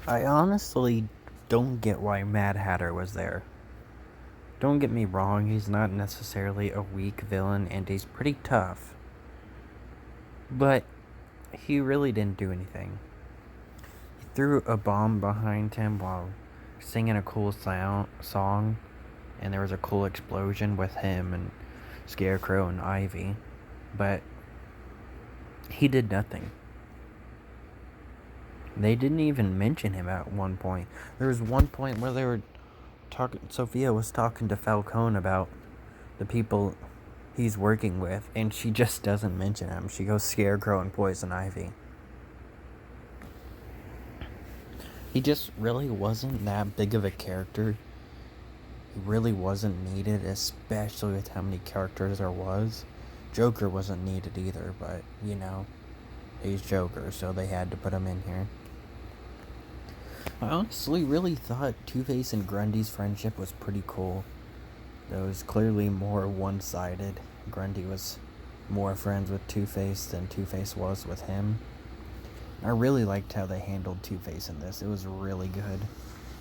I honestly don't get why Mad Hatter was there. Don't get me wrong, he's not necessarily a weak villain and he's pretty tough. But he really didn't do anything. He threw a bomb behind him while singing a cool song, and there was a cool explosion with him and Scarecrow and Ivy. But he did nothing. They didn't even mention him at one point. There was one point where they were Sophia was talking to Falcone about the people he's working with, and she just doesn't mention him. She goes Scarecrow and Poison Ivy. He just really wasn't that big of a character. He really wasn't needed, especially with how many characters there was. Joker wasn't needed either, but, he's Joker, so they had to put him in here. I honestly really thought Two-Face and Grundy's friendship was pretty cool. It was clearly more one-sided. Grundy was more friends with Two-Face than Two-Face was with him. I really liked how they handled Two-Face in this. It was really good.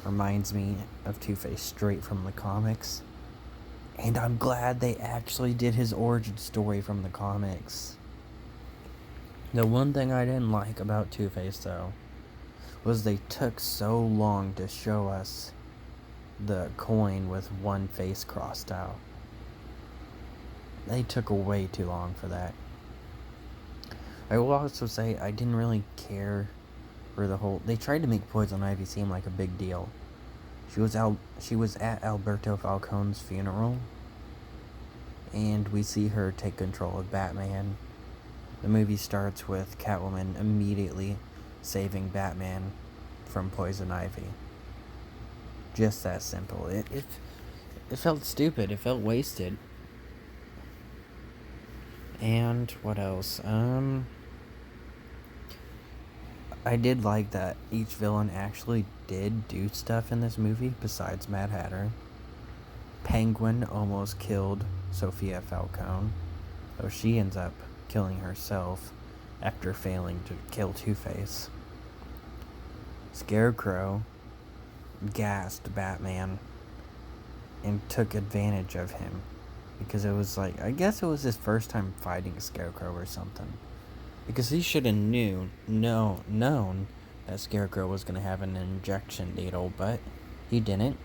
Reminds me of Two-Face straight from the comics. And I'm glad they actually did his origin story from the comics. The one thing I didn't like about Two-Face, though, was they took so long to show us the coin with one face crossed out. They took way too long for that. I will also say I didn't really care for the whole. They tried to make Poison Ivy seem like a big deal. She was at Alberto Falcone's funeral, and we see her take control of Batman. The movie starts with Catwoman immediately saving Batman from Poison Ivy. Just that simple. It felt stupid. It felt wasted. And what else? I did like that each villain actually did do stuff in this movie besides Mad Hatter. Penguin almost killed Sophia Falcone, though she ends up killing herself after failing to kill Two-Face. Scarecrow gassed Batman and took advantage of him because it was like, I guess it was his first time fighting Scarecrow or something. Because he should have known that Scarecrow was going to have an injection needle, but he didn't.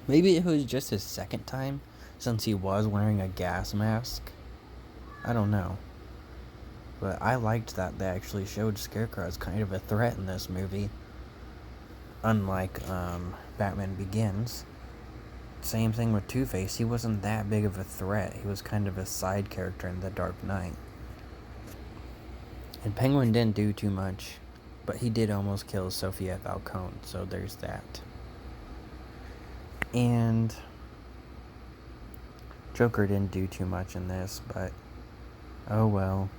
Maybe it was just his second time, since he was wearing a gas mask. I don't know. But I liked that they actually showed Scarecrow as kind of a threat in this movie. Unlike Batman Begins. Same thing with Two-Face. He wasn't that big of a threat. He was kind of a side character in The Dark Knight. And Penguin didn't do too much, but he did almost kill Sophia Falcone, so there's that. And Joker didn't do too much in this, but oh well.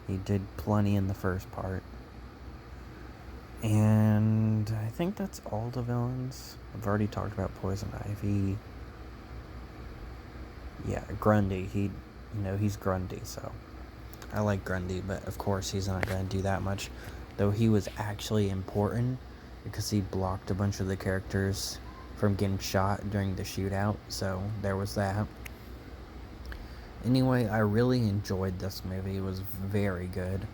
He did plenty in the first part. And I think that's all the villains. I've already talked about Poison Ivy. Yeah, Grundy. He's Grundy, so I like Grundy, but of course he's not going to do that much. Though he was actually important because he blocked a bunch of the characters from getting shot during the shootout, so there was that. Anyway, I really enjoyed this movie. It was very good.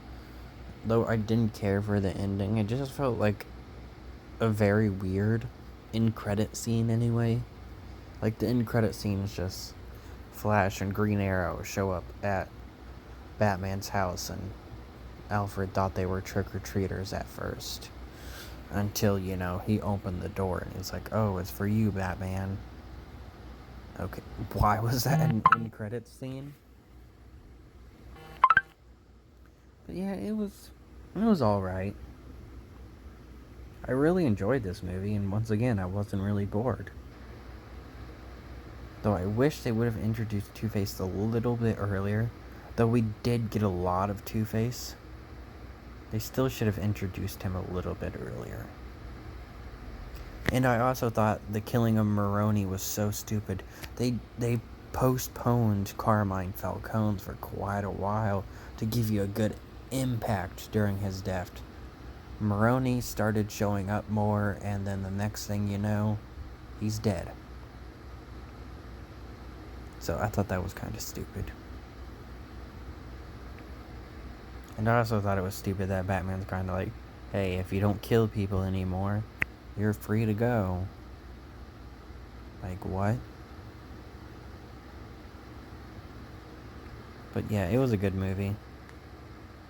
Though I didn't care for the ending. It just felt like a very weird end-credit scene anyway. Like, the end-credit scene is just Flash and Green Arrow show up at Batman's house, and Alfred thought they were trick-or-treaters at first. Until, he opened the door, and he's like, oh, it's for you, Batman. Okay, why was that an end-credit scene? But yeah, it was alright. I really enjoyed this movie, and once again, I wasn't really bored. Though I wish they would have introduced Two-Face a little bit earlier. Though we did get a lot of Two-Face, they still should have introduced him a little bit earlier. And I also thought the killing of Maroni was so stupid. They postponed Carmine Falcone's for quite a while to give you a good impact during his death. Maroni started showing up more, and then the next thing you know, he's dead. So I thought that was kind of stupid. And I also thought it was stupid that Batman's kind of like, hey, if you don't kill people anymore, you're free to go. Like, what? But yeah, it was a good movie.